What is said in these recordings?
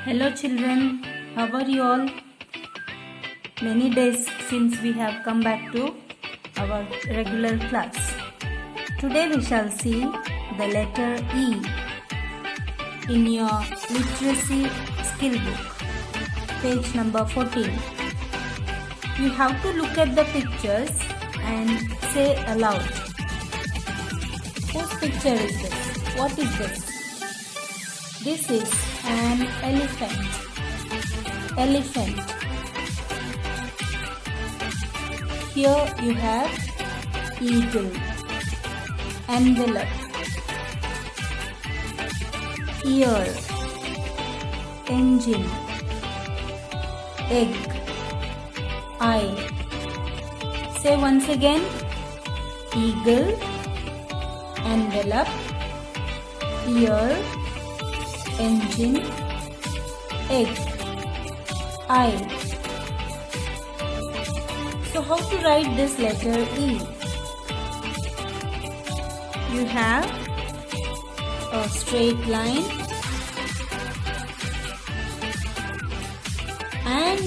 Hello children, how are you all? Many days since we have come back to our regular class. Today we shall see the letter E in your literacy skill book, page number 14. You have to look at the pictures and say aloud. Whose picture is this? What is this? This is an elephant. Elephant. Here you have eagle, envelope, ear, engine, egg, eye. Say once again, eagle, envelope, ear, engine, egg, eye. So how to write this letter E? You have a straight line and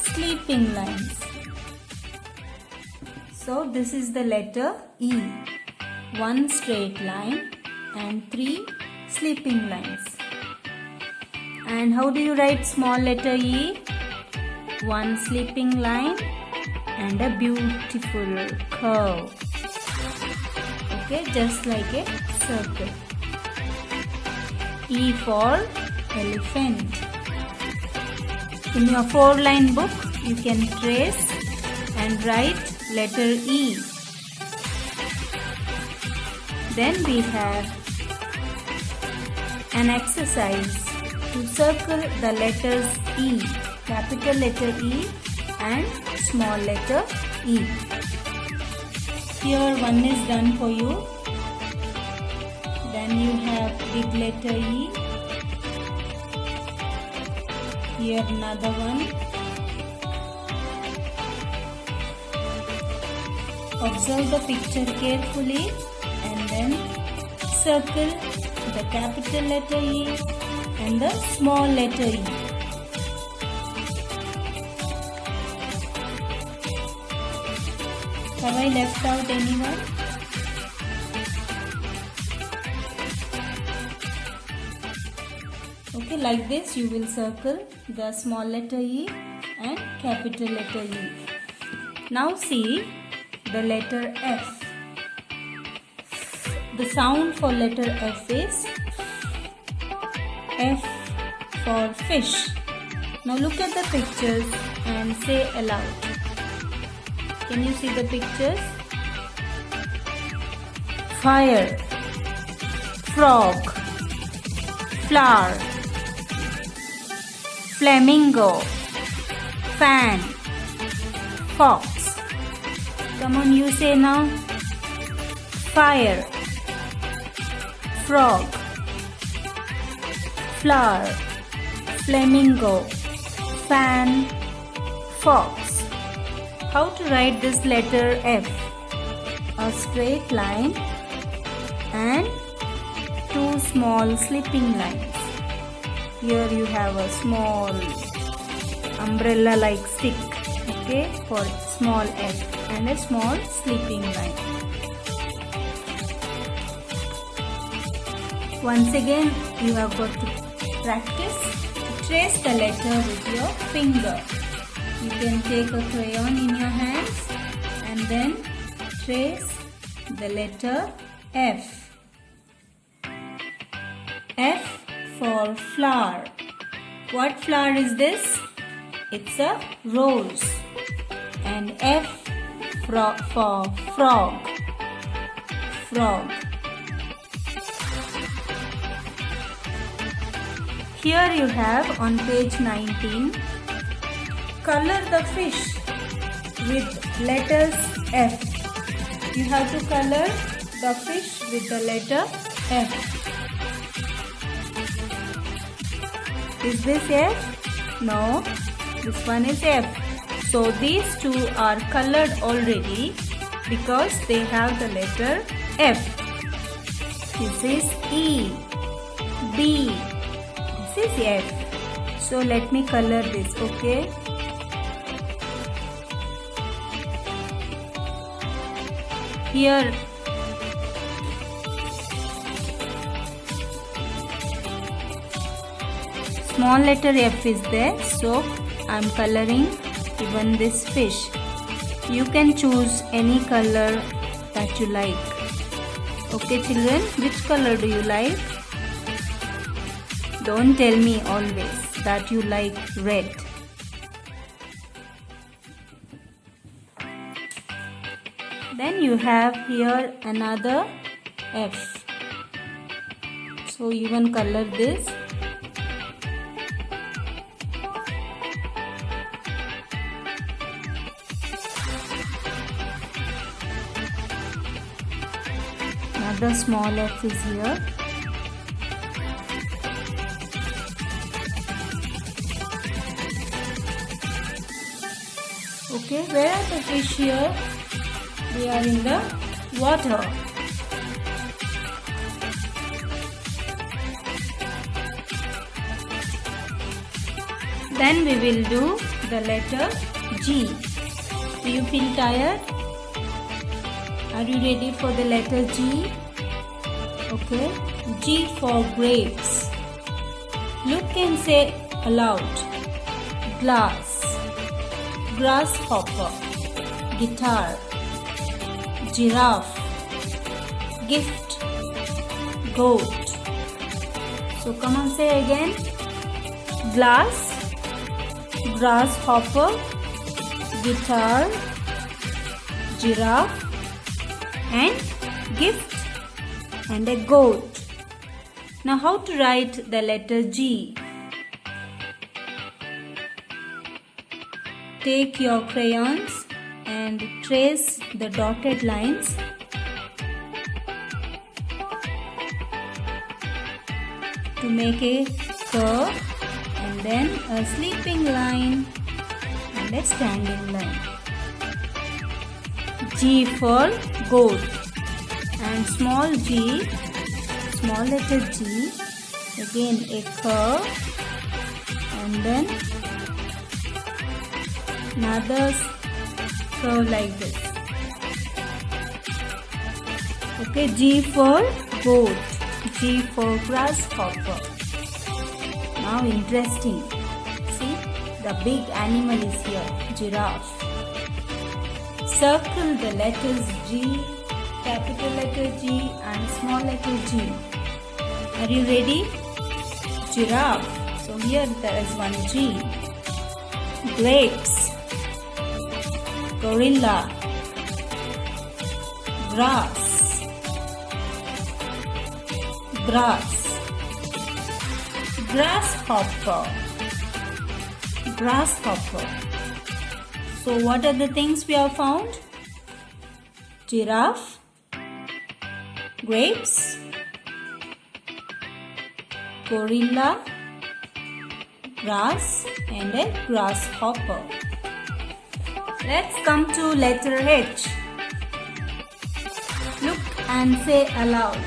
sleeping lines. So this is the letter E. One straight line and three sleeping lines. And how do you write small letter E? One sleeping line and a beautiful curve. Okay, just like a circle. E for elephant. In your 4-line book, you can trace and write letter E. Then we have an exercise to circle the letters E, capital letter E and small letter E. Here one is done for you. Then you have big letter E. Here another one. Observe the picture carefully and then circle the capital letter E and the small letter E. Have I left out anyone? Okay, like this you will circle the small letter E and capital letter E. Now see the letter F. The sound for letter F is F for fish. Now look at the pictures and say aloud. Can you see the pictures? Fire, frog, flower, flamingo, fan, fox. Come on, you say now. Fire, frog, flower, flamingo, fan, fox. How to write this letter F? A straight line and two small sleeping lines. Here you have a small umbrella like stick, okay, for small F and a small sleeping line. Once again, you have got to practice. Trace the letter with your finger. You can take a crayon in your hands and then trace the letter F. F for flower. What flower is this? It's a rose. And F for frog. Frog. Here you have on page 19, color the fish with letters F. You have to color the fish with the letter F. Is this F? No, this one is F. So these two are colored already because they have the letter F. This is E, B. This is F. So let me color this, okay? Here small letter F is there, so I am coloring even this fish. You can choose any color that you like. Okay children, which color do you like? Don't tell me always that you like red. Then you have here another F. So you can color this. Another small F is here. Okay, where are the fish here? They are in the water. Then we will do the letter G. Do you feel tired? Are you ready for the letter G? Okay. G for grapes. Look and say aloud. Glass, grasshopper, guitar, giraffe, gift, goat. So come on, say again. Glass, grasshopper, guitar, giraffe, and gift, and a goat. Now how to write the letter G? Take your crayons and trace the dotted lines. To make a curve, and then a sleeping line and a standing line. G for goat, and small g, small letter G, again a curve, and then another curve like this. Okay, G for goat, G for grasshopper. Now interesting. See, the big animal is here, giraffe. Circle the letters G, capital letter G and small letter G. Are you ready? Giraffe. So here there is one G. Grapes, gorilla, grass, grass, grasshopper, grasshopper. So what are the things we have found? Giraffe, grapes, gorilla, grass, and a grasshopper. Let's come to letter H. Look and say aloud.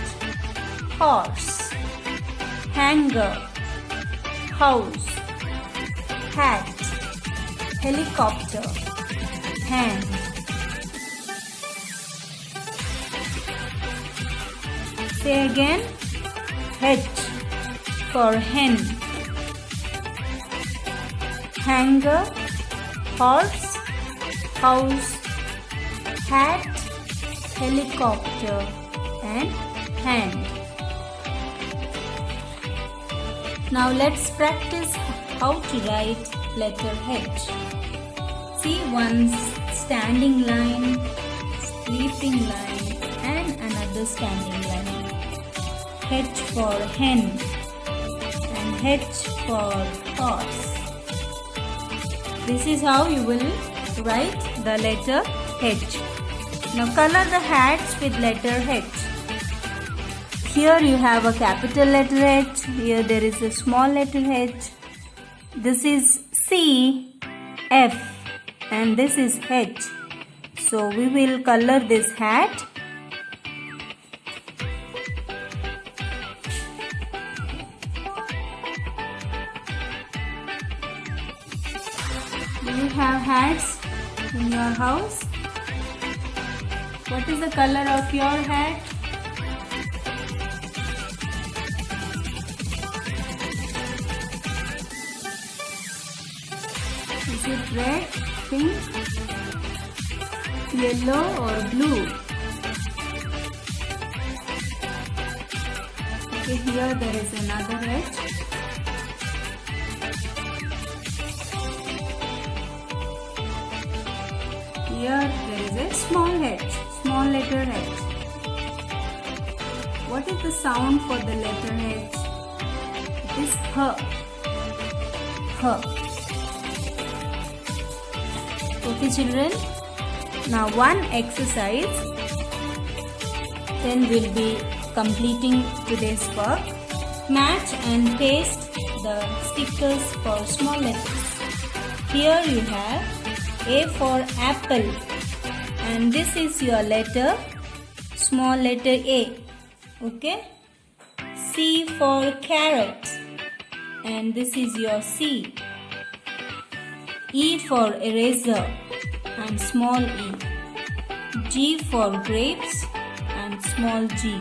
Horse, hanger, house, hat, helicopter, hand. Say again. H for hen, hanger, horse, house, hat, helicopter, and hand. Now let's practice how to write letter H. See, one standing line, sleeping line, and another standing line. H for hen and H for horse. This is how you will write the letter H. Now color the hats with letter H. Here you have a capital letter H. Here there is a small letter H. This is C, F, and this is H. So we will color this hat. Do you have hats in your house? What is the color of your hat? Is it red, pink, yellow or blue? Okay, here there is another hat. Here there is a small H, small letter H. What is the sound for the letter H? It is H. H. Okay children, now one exercise, then we'll be completing today's work. Match and paste the stickers for small letters. Here you have A for apple, and this is your letter, small letter A. Okay. C for carrot, and this is your C. E for eraser and small e. G for grapes and small g.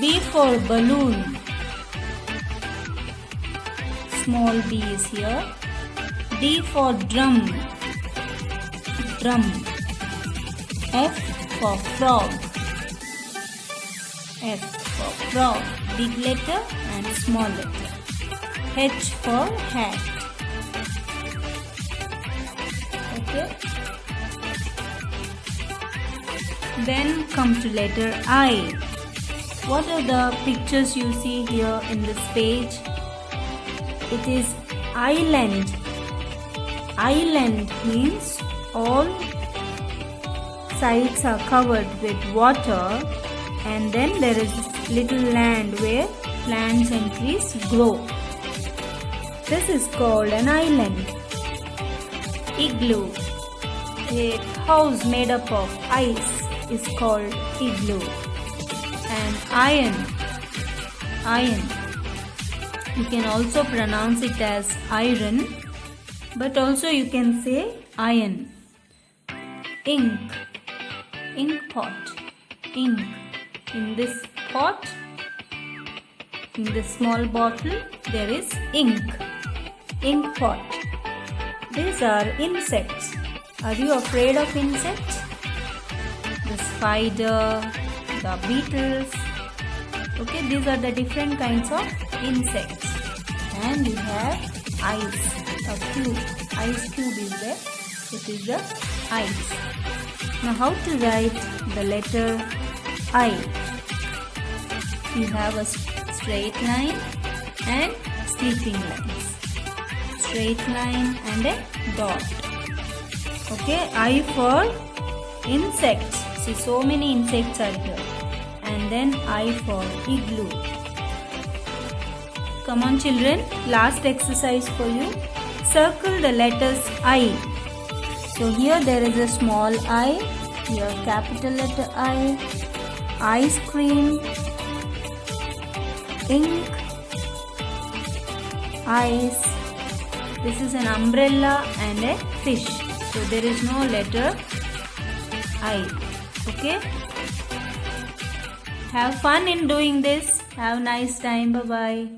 B for balloon, small b is here. D for drum, drum. F for frog, F for frog, big letter and small letter. H for hat. Okay. Then come to letter I. What are the pictures you see here in this page? It is island. Island means all sides are covered with water, and then there is little land where plants and trees grow. This is called an island. Igloo. A house made up of ice is called igloo. And iron. Iron. You can also pronounce it as iron, but also you can say iron. Ink. Ink pot. Ink. In this pot, in this small bottle, there is ink. Ink pot. These are insects. Are you afraid of insects? The spider, the beetles. Okay, these are the different kinds of insects. And you have ice, a cube. Ice cube is there. It is the ice. Now how to write the letter I? You have a straight line and sleeping lines. Straight line and a dot. Okay, I for insects. See, so many insects are here. And then I for igloo. Come on children, last exercise for you. Circle the letters I. So here there is a small I, here capital letter I, ice cream, ink, ice. This is an umbrella and a fish. So there is no letter I. Okay. Have fun in doing this. Have a nice time. Bye bye.